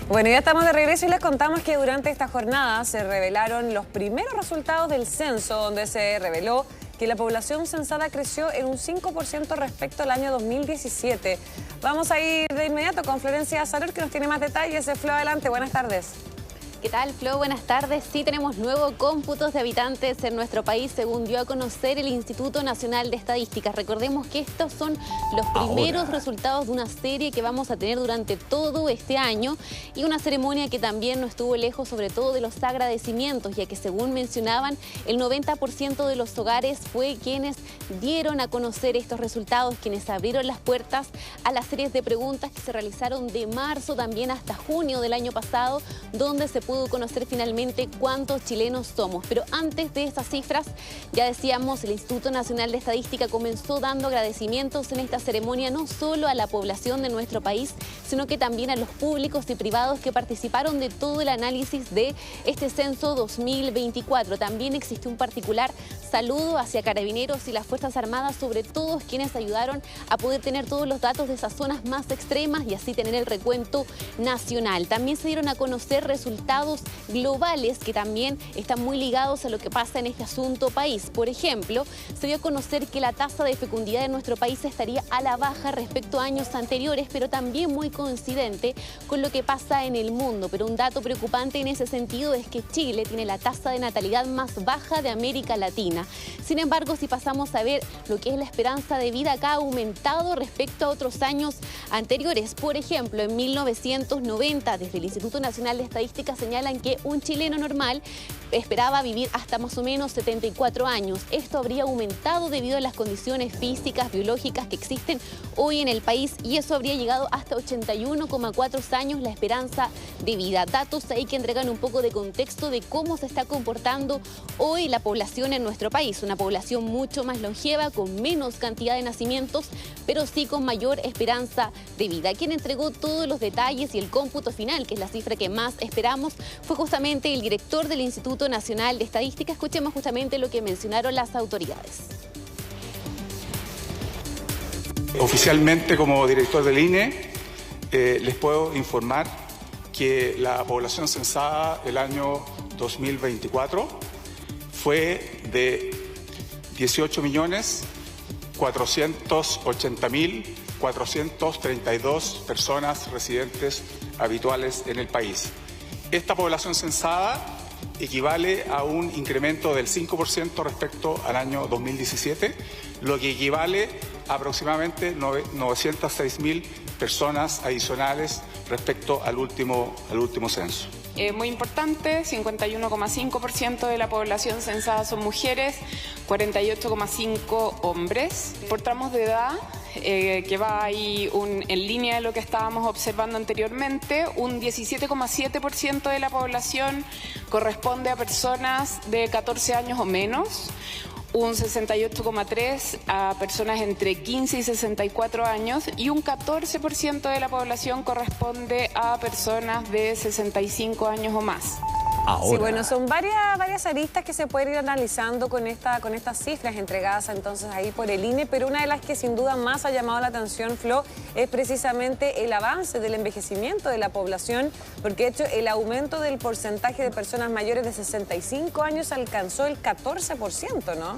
Bueno, ya estamos de regreso y les contamos que durante esta jornada se revelaron los primeros resultados del censo, donde se reveló que la población censada creció en un 5% respecto al año 2017. Vamos a ir de inmediato con Florencia Salor, que nos tiene más detalles. Flo, adelante, buenas tardes. ¿Qué tal, Flo? Buenas tardes. Sí, tenemos nuevos cómputos de habitantes en nuestro país, según dio a conocer el Instituto Nacional de Estadística. Recordemos que estos son los primeros resultados de una serie que vamos a tener durante todo este año y una ceremonia que también no estuvo lejos, sobre todo de los agradecimientos, ya que según mencionaban, el 90% de los hogares fue quienes dieron a conocer estos resultados, quienes abrieron las puertas a las series de preguntas que se realizaron de marzo también hasta junio del año pasado, donde se pudo conocer finalmente cuántos chilenos somos. Pero antes de esas cifras, ya decíamos, el Instituto Nacional de Estadística comenzó dando agradecimientos en esta ceremonia no solo a la población de nuestro país, sino que también a los públicos y privados que participaron de todo el análisis de este censo 2024. También existe un particular saludo hacia Carabineros y las Fuerzas Armadas, sobre todo quienes ayudaron a poder tener todos los datos de esas zonas más extremas y así tener el recuento nacional. También se dieron a conocer resultados globales que también están muy ligados a lo que pasa en este asunto país. Por ejemplo, se dio a conocer que la tasa de fecundidad en nuestro país estaría a la baja respecto a años anteriores, pero también muy coincidente con lo que pasa en el mundo. Pero un dato preocupante en ese sentido es que Chile tiene la tasa de natalidad más baja de América Latina. Sin embargo, si pasamos a ver lo que es la esperanza de vida, acá ha aumentado respecto a otros años anteriores. Por ejemplo, en 1990, desde el Instituto Nacional de Estadística señalan que un chileno normal esperaba vivir hasta más o menos 74 años. Esto habría aumentado debido a las condiciones físicas, biológicas que existen hoy en el país y eso habría llegado hasta 81,4 años la esperanza de vida. Datos ahí que entregan un poco de contexto de cómo se está comportando hoy la población en nuestro país. Una población mucho más longeva, con menos cantidad de nacimientos, pero sí con mayor esperanza de vida. Quien entregó todos los detalles y el cómputo final, que es la cifra que más esperamos, fue justamente el director del Instituto Nacional de Estadística. Escuchemos justamente lo que mencionaron las autoridades. Oficialmente, como director del INE, les puedo informar que la población censada el año 2024 fue de 18.480.432 personas residentes habituales en el país. Esta población censada equivale a un incremento del 5% respecto al año 2017, lo que equivale a aproximadamente 906.000 personas adicionales respecto al último censo. Muy importante, 51,5% de la población censada son mujeres, 48,5% hombres. Por tramos de edad, que va ahí en línea de lo que estábamos observando anteriormente, un 17,7% de la población corresponde a personas de 14 años o menos, un 68,3% a personas entre 15 y 64 años y un 14% de la población corresponde a personas de 65 años o más. Ahora. Sí, bueno, son varias aristas que se pueden ir analizando con estas cifras entregadas entonces ahí por el INE, pero una de las que sin duda más ha llamado la atención, Flo, es precisamente el avance del envejecimiento de la población, porque de hecho el aumento del porcentaje de personas mayores de 65 años alcanzó el 14%, ¿no?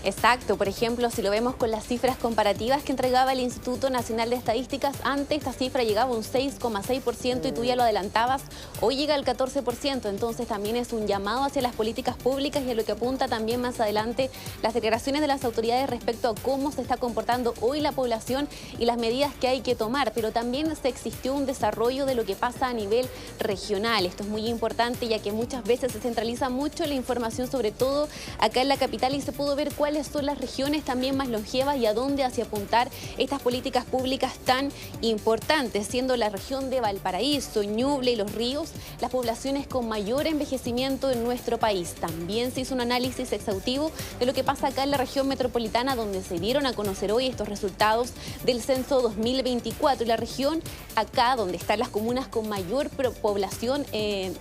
Exacto, por ejemplo, si lo vemos con las cifras comparativas que entregaba el Instituto Nacional de Estadísticas, antes esta cifra llegaba a un 6,6% y tú ya lo adelantabas, hoy llega al 14%, entonces también es un llamado hacia las políticas públicas y a lo que apunta también más adelante las declaraciones de las autoridades respecto a cómo se está comportando hoy la población y las medidas que hay que tomar, pero también se existió un desarrollo de lo que pasa a nivel regional. Esto es muy importante ya que muchas veces se centraliza mucho la información, sobre todo acá en la capital, y se pudo ver cuáles son las regiones también más longevas y a dónde hacia apuntar estas políticas públicas tan importantes, siendo la región de Valparaíso, Ñuble y Los Ríos las poblaciones con mayor envejecimiento en nuestro país. También se hizo un análisis exhaustivo de lo que pasa acá en la región metropolitana, donde se dieron a conocer hoy estos resultados del censo 2024 y la región acá donde están las comunas con mayor población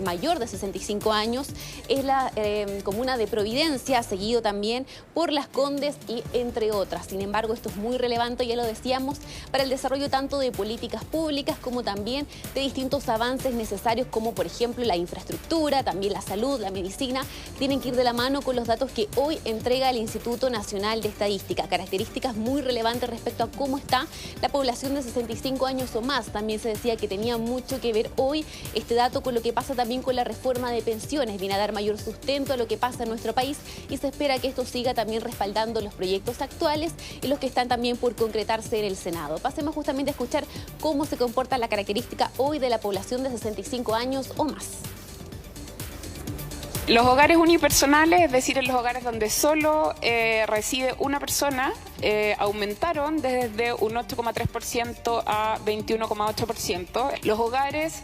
mayor de 65 años es la comuna de Providencia, seguido también por la Las Condes y entre otras. Sin embargo, esto es muy relevante, ya lo decíamos, para el desarrollo tanto de políticas públicas como también de distintos avances necesarios como por ejemplo la infraestructura, también la salud, la medicina, tienen que ir de la mano con los datos que hoy entrega el Instituto Nacional de Estadística. Características muy relevantes respecto a cómo está la población de 65 años o más. También se decía que tenía mucho que ver hoy este dato con lo que pasa también con la reforma de pensiones. Viene a dar mayor sustento a lo que pasa en nuestro país y se espera que esto siga también respaldando los proyectos actuales y los que están también por concretarse en el Senado. Pasemos justamente a escuchar cómo se comporta la característica hoy de la población de 65 años o más. Los hogares unipersonales, es decir, en los hogares donde solo reside una persona, aumentaron desde un 8,3% a 21,8%. Los hogares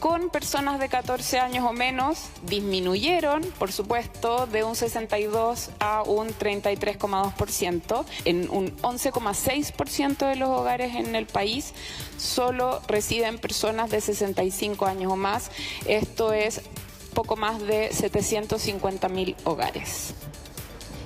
con personas de 14 años o menos disminuyeron, por supuesto, de un 62 a un 33,2%. En un 11,6% de los hogares en el país solo residen personas de 65 años o más. Esto es poco más de 750.000 hogares.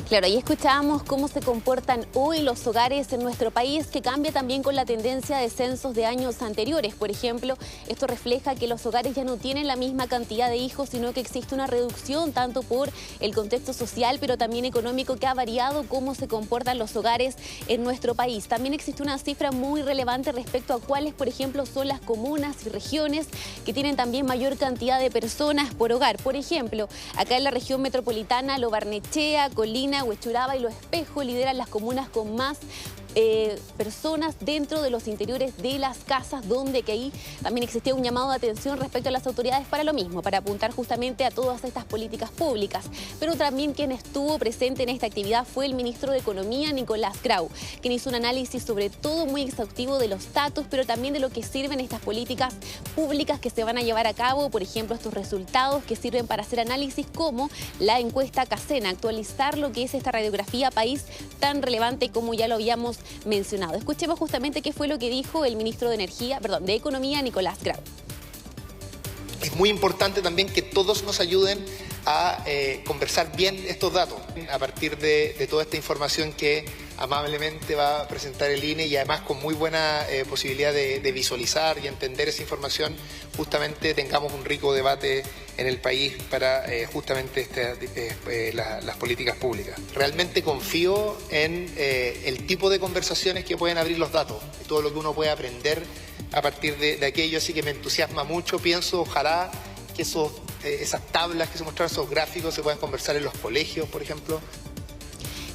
Claro, ahí escuchábamos cómo se comportan hoy los hogares en nuestro país, que cambia también con la tendencia de censos de años anteriores. Por ejemplo, esto refleja que los hogares ya no tienen la misma cantidad de hijos, sino que existe una reducción tanto por el contexto social, pero también económico, que ha variado cómo se comportan los hogares en nuestro país. También existe una cifra muy relevante respecto a cuáles, por ejemplo, son las comunas y regiones que tienen también mayor cantidad de personas por hogar. Por ejemplo, acá en la región metropolitana, Lo Barnechea, Colina, Huechuraba y Lo Espejo lideran las comunas con más personas dentro de los interiores de las casas, donde que ahí también existía un llamado de atención respecto a las autoridades para lo mismo, para apuntar justamente a todas estas políticas públicas. Pero también quien estuvo presente en esta actividad fue el ministro de Economía, Nicolás Grau, quien hizo un análisis sobre todo muy exhaustivo de los datos, pero también de lo que sirven estas políticas públicas que se van a llevar a cabo, por ejemplo, estos resultados que sirven para hacer análisis como la encuesta Casena, actualizar lo que es esta radiografía país tan relevante como ya lo habíamos mencionado. Escuchemos justamente qué fue lo que dijo el ministro de Economía, Nicolás Grau. Es muy importante también que todos nos ayuden a conversar bien estos datos a partir de toda esta información que amablemente va a presentar el INE, y además con muy buena posibilidad de visualizar y entender esa información, justamente tengamos un rico debate en el país para justamente las políticas públicas. Realmente confío en el tipo de conversaciones que pueden abrir los datos y todo lo que uno puede aprender a partir de aquello, así que me entusiasma mucho. Pienso, ojalá que esas tablas que se mostraron, esos gráficos, se puedan conversar en los colegios, por ejemplo.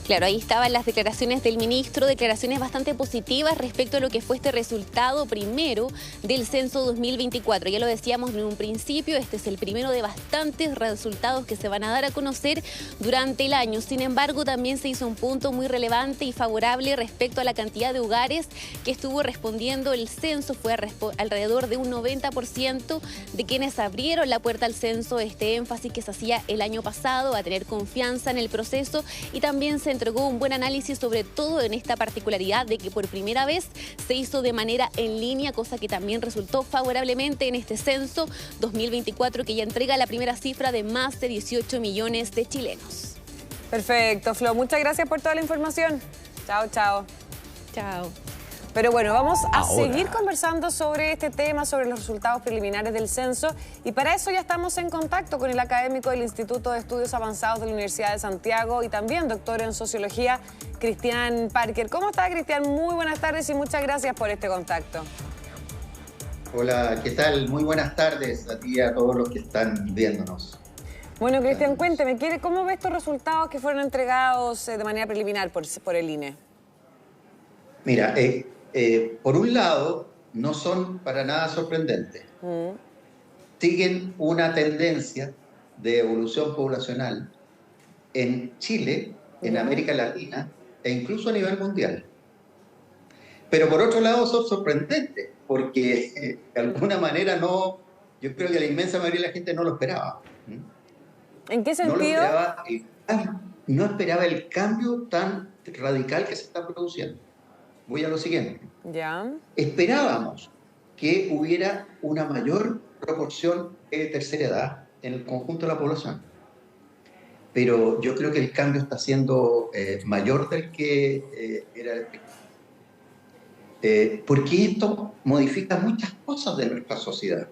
Claro, ahí estaban las declaraciones del ministro, declaraciones bastante positivas respecto a lo que fue este resultado primero del censo 2024. Ya lo decíamos en un principio, este es el primero de bastantes resultados que se van a dar a conocer durante el año. Sin embargo, también se hizo un punto muy relevante y favorable respecto a la cantidad de hogares que estuvo respondiendo el censo. Fue alrededor de un 90% de quienes abrieron la puerta al censo, este énfasis que se hacía el año pasado, a tener confianza en el proceso, y también se entregó un buen análisis sobre todo en esta particularidad de que por primera vez se hizo de manera en línea, cosa que también resultó favorablemente en este censo 2024, que ya entrega la primera cifra de más de 18 millones de chilenos. Perfecto, Flo. Muchas gracias por toda la información. Chao, chao. Chao. Pero bueno, vamos a seguir conversando sobre este tema, sobre los resultados preliminares del censo, y para eso ya estamos en contacto con el académico del Instituto de Estudios Avanzados de la Universidad de Santiago y también doctor en Sociología, Cristian Parker. ¿Cómo está, Cristian? Muy buenas tardes y muchas gracias por este contacto. Hola, ¿qué tal? Muy buenas tardes a ti y a todos los que están viéndonos. Bueno, Cristian, cuénteme, ¿cómo ve estos resultados que fueron entregados de manera preliminar por el INE? Mira, por un lado, no son para nada sorprendentes. Siguen una tendencia de evolución poblacional en Chile, en América Latina e incluso a nivel mundial. Pero por otro lado son sorprendentes, porque de alguna manera yo creo que la inmensa mayoría de la gente no lo esperaba. ¿En qué sentido? No esperaba el cambio tan radical que se está produciendo. Voy a lo siguiente. Ya. Esperábamos que hubiera una mayor proporción de tercera edad en el conjunto de la población. pero yo creo que el cambio está siendo mayor del que era el porque esto modifica muchas cosas de nuestra sociedad.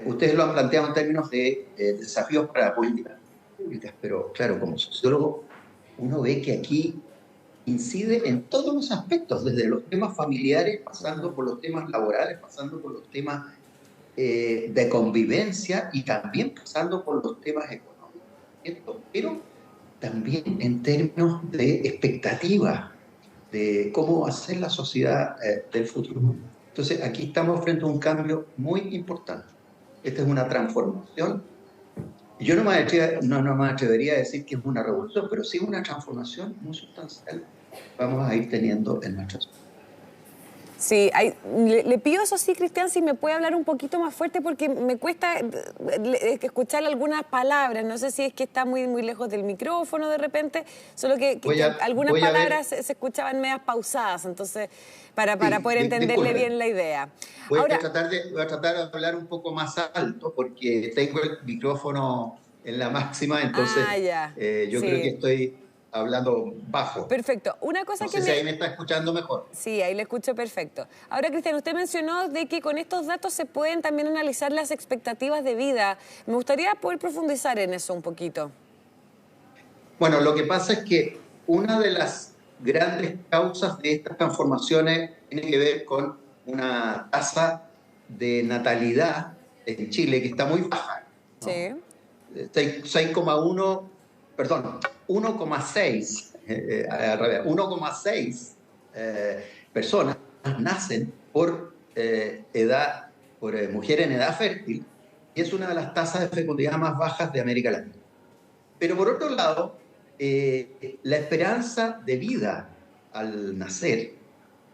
Ustedes lo han planteado en términos de desafíos para la política públicas, pero claro, como sociólogo, uno ve que aquí incide en todos los aspectos, desde los temas familiares, pasando por los temas laborales, pasando por los temas de convivencia y también pasando por los temas económicos, pero también en términos de expectativa de cómo va a ser la sociedad del futuro. Entonces, aquí estamos frente a un cambio muy importante. Esta es una transformación. Yo no me atrevería a decir que es una revolución, pero sí una transformación muy sustancial vamos a ir teniendo en nuestra sociedad. Sí, le pido eso sí, Cristian, si me puede hablar un poquito más fuerte porque me cuesta escuchar algunas palabras. No sé si es que está muy lejos del micrófono de repente, solo que algunas palabras se escuchaban medias pausadas, entonces para poder entenderle bien la idea. Voy a tratar de hablar un poco más alto porque tengo el micrófono en la máxima, entonces yo creo que estoy hablando bajo. Perfecto. Una cosa no sé si ahí me está escuchando mejor. Sí, ahí le escucho perfecto. Ahora, Cristian, usted mencionó de que con estos datos se pueden también analizar las expectativas de vida. Me gustaría poder profundizar en eso un poquito. Bueno, lo que pasa es que una de las grandes causas de estas transformaciones tiene que ver con una tasa de natalidad en Chile que está muy baja, ¿no? Sí. 1,6 personas nacen por mujer en edad fértil, y es una de las tasas de fecundidad más bajas de América Latina. Pero por otro lado, la esperanza de vida al nacer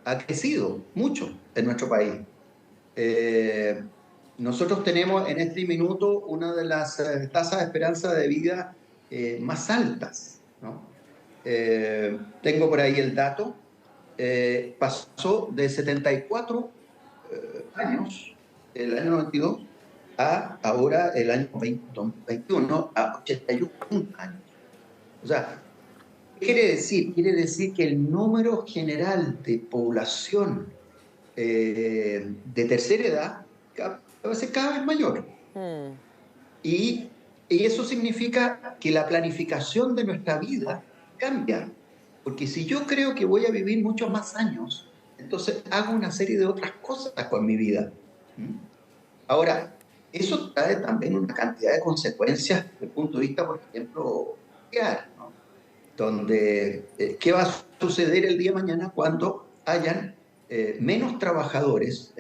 ha crecido mucho en nuestro país. Nosotros tenemos en este minuto una de las tasas de esperanza de vida más altas, ¿no? Tengo por ahí el dato. Pasó de 74 años el año 92 a ahora el año 2021 a 81 años. O sea, ¿qué quiere decir? Quiere decir que el número general de población de tercera edad va a ser cada vez mayor. Y eso significa que la planificación de nuestra vida cambia. Porque si yo creo que voy a vivir muchos más años, entonces hago una serie de otras cosas con mi vida. Ahora, eso trae también una cantidad de consecuencias desde el punto de vista, por ejemplo, social, ¿no? Donde, ¿qué va a suceder el día de mañana cuando hayan menos trabajadores,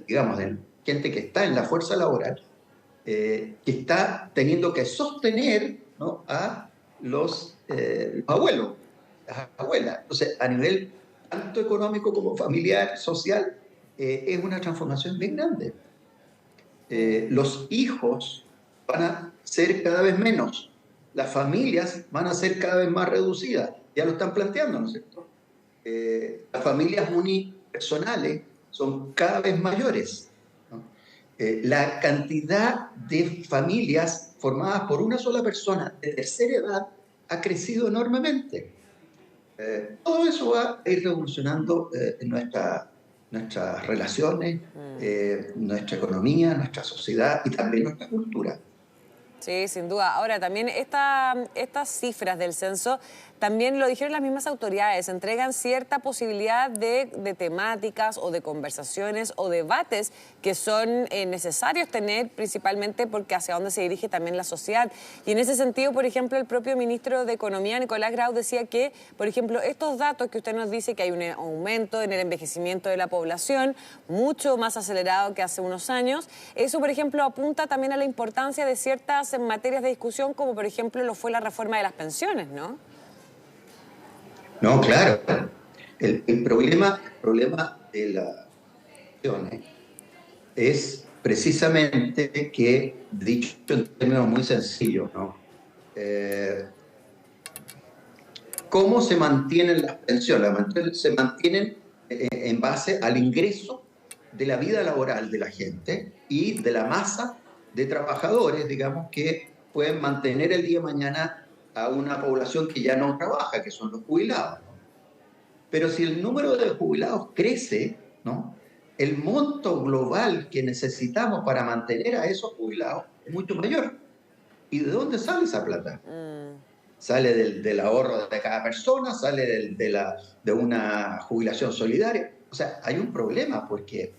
digamos, gente que está en la fuerza laboral, que está teniendo que sostener, ¿no?, a los abuelos, las abuelas? Entonces, a nivel tanto económico como familiar, social, es una transformación bien grande. Los hijos van a ser cada vez menos, las familias van a ser cada vez más reducidas, ya lo están planteando, ¿no es cierto? Las familias unipersonales son cada vez mayores, ¿no? La cantidad de familias formadas por una sola persona de tercera edad ha crecido enormemente. Todo eso va a ir revolucionando nuestras relaciones, nuestra economía, nuestra sociedad y también nuestra cultura. Sí, sin duda. Ahora, también estas cifras del censo, también lo dijeron las mismas autoridades, entregan cierta posibilidad de temáticas o de conversaciones o debates que son necesarios tener, principalmente porque hacia dónde se dirige también la sociedad. Y en ese sentido, por ejemplo, el propio ministro de Economía, Nicolás Grau, decía que, por ejemplo, estos datos que usted nos dice, que hay un aumento en el envejecimiento de la población, mucho más acelerado que hace unos años, eso, por ejemplo, apunta también a la importancia de ciertas materias de discusión, como por ejemplo lo fue la reforma de las pensiones, ¿no? No, claro. El problema de las pensiones es precisamente que, dicho en términos muy sencillos, ¿no? ¿Cómo se mantienen las pensiones? Se mantienen en base al ingreso de la vida laboral de la gente y de la masa de trabajadores, digamos, que pueden mantener el día de mañana a una población que ya no trabaja, que son los jubilados, ¿no? Pero si el número de jubilados crece, ¿no?, el monto global que necesitamos para mantener a esos jubilados es mucho mayor. ¿Y de dónde sale esa plata? Sale del ahorro de cada persona, sale de una jubilación solidaria. O sea, hay un problema porque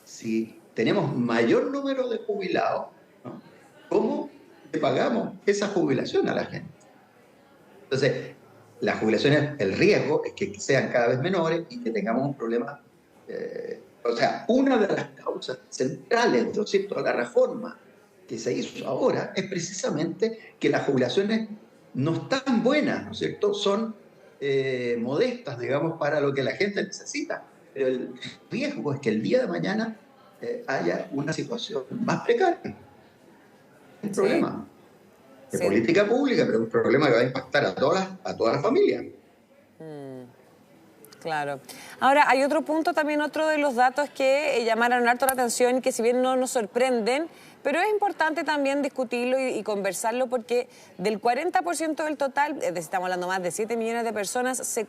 si tenemos mayor número de jubilados, ¿no?, ¿cómo le pagamos esa jubilación a la gente? Entonces, las jubilaciones, el riesgo es que sean cada vez menores y que tengamos un problema. O sea, una de las causas centrales, ¿no es cierto?, de la reforma que se hizo ahora es precisamente que las jubilaciones no están buenas, ¿no es cierto?, son modestas, digamos, para lo que la gente necesita. Pero el riesgo es que el día de mañana haya una situación más precaria. Un problema de política pública, pero un problema que va a impactar a todas las familias. Claro. Ahora, hay otro punto también, otro de los datos que llamaron harto la atención y que si bien no nos sorprenden, pero es importante también discutirlo y conversarlo porque del 40% del total, es decir, estamos hablando más de 7 millones de personas, se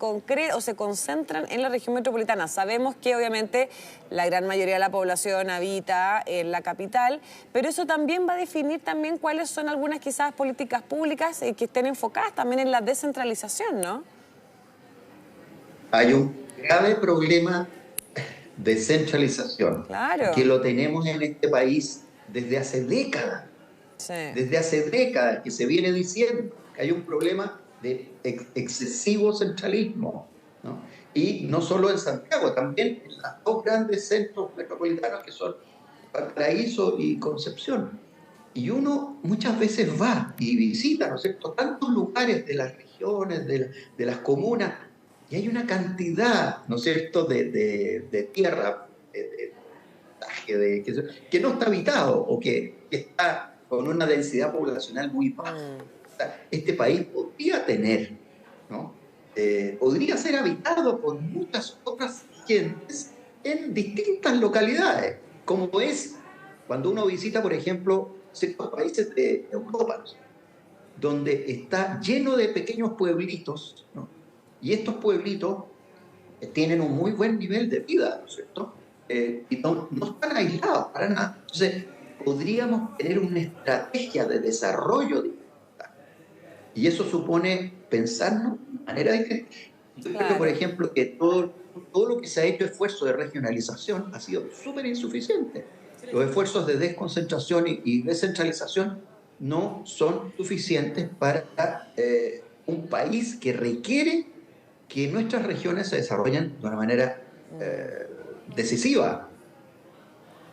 concentran en la región metropolitana. Sabemos que obviamente la gran mayoría de la población habita en la capital, pero eso también va a definir también cuáles son algunas quizás políticas públicas que estén enfocadas también en la descentralización, ¿no? Hay un grave problema de centralización, claro, que lo tenemos en este país desde hace décadas. Sí. Desde hace décadas que se viene diciendo que hay un problema de excesivo centralismo, ¿no? Y no solo en Santiago, también en los dos grandes centros metropolitanos que son Valparaíso y Concepción. Y uno muchas veces va y visita, ¿no es cierto?, tantos lugares de las regiones, de las comunas, y hay una cantidad, ¿no es cierto?, de tierra, que no está habitado o que está con una densidad poblacional muy baja. O sea, este país podría tener, ¿no?, podría ser habitado por muchas otras gentes en distintas localidades, como es cuando uno visita, por ejemplo, ciertos países de Europa, ¿no?, donde está lleno de pequeños pueblitos, ¿no?, y estos pueblitos tienen un muy buen nivel de vida, ¿no es cierto?, y no están aislados para nada. Entonces, podríamos tener una estrategia de desarrollo de y eso supone pensarnos de manera diferente. Yo creo, por ejemplo, que todo lo que se ha hecho esfuerzo de regionalización ha sido súper insuficiente. Los esfuerzos de desconcentración y descentralización no son suficientes para un país que requiere que nuestras regiones se desarrollen de una manera decisiva.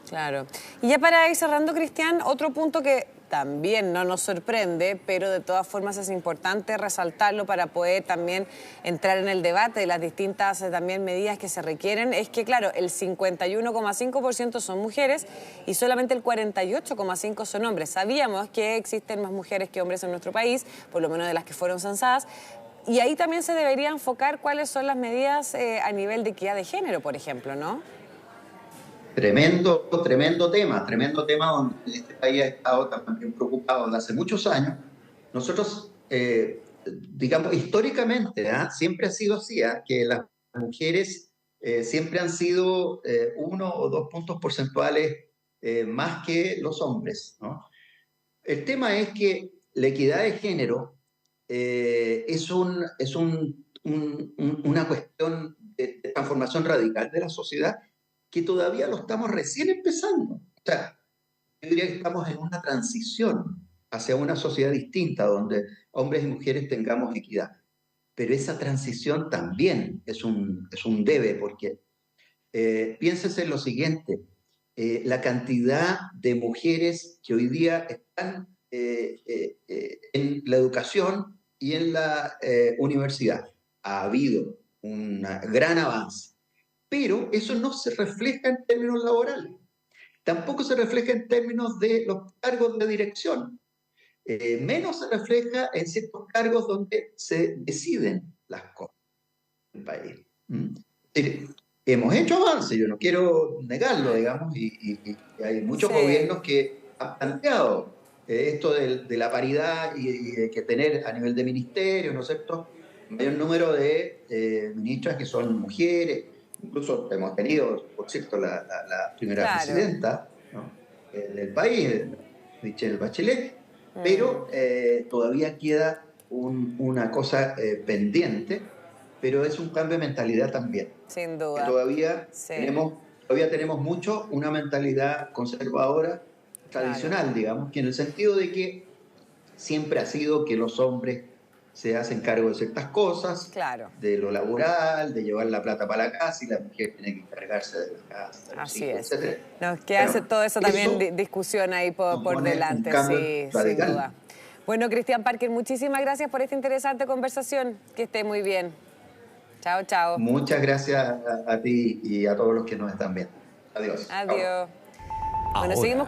Claro. Y ya para ir cerrando, Cristian, otro punto que también no nos sorprende, pero de todas formas es importante resaltarlo para poder también entrar en el debate de las distintas también medidas que se requieren, es que, claro, el 51,5% son mujeres y solamente el 48,5% son hombres. Sabíamos que existen más mujeres que hombres en nuestro país, por lo menos de las que fueron censadas, y ahí también se debería enfocar cuáles son las medidas a nivel de equidad de género, por ejemplo, ¿no? Tremendo tema donde este país ha estado también preocupado desde hace muchos años. Nosotros, digamos, históricamente, siempre ha sido así, que las mujeres siempre han sido 1 o 2 puntos porcentuales más que los hombres, ¿no? El tema es que la equidad de género es una cuestión de transformación radical de la sociedad que todavía lo estamos recién empezando. O sea, yo diría que estamos en una transición hacia una sociedad distinta donde hombres y mujeres tengamos equidad. Pero esa transición también es un debe, porque piénsese en lo siguiente, la cantidad de mujeres que hoy día están en la educación y en la universidad. Ha habido un gran avance. Pero eso no se refleja en términos laborales. Tampoco se refleja en términos de los cargos de dirección. Menos se refleja en ciertos cargos donde se deciden las cosas en el país. Hemos hecho avances, yo no quiero negarlo, digamos, y hay muchos gobiernos que han planteado esto de la paridad y que tener a nivel de ministerio, ¿no es cierto?, mayor número de ministras que son mujeres. Incluso hemos tenido, por cierto, la primera presidenta, ¿no?, del país, Michelle Bachelet, pero todavía queda una cosa pendiente, pero es un cambio de mentalidad también. Sin duda. Que todavía tenemos mucho una mentalidad conservadora, tradicional, digamos, que en el sentido de que siempre ha sido que los hombres se hacen cargo de ciertas cosas, de lo laboral, de llevar la plata para la casa y la mujer tiene que encargarse de la casa. Así es. Etcétera. Nos queda todo eso también discusión ahí por delante, sí, sin duda. Bueno, Cristian Parker, muchísimas gracias por esta interesante conversación. Que esté muy bien. Chao, chao. Muchas gracias a ti y a todos los que nos están viendo. Adiós. Adiós. Bueno, seguimos.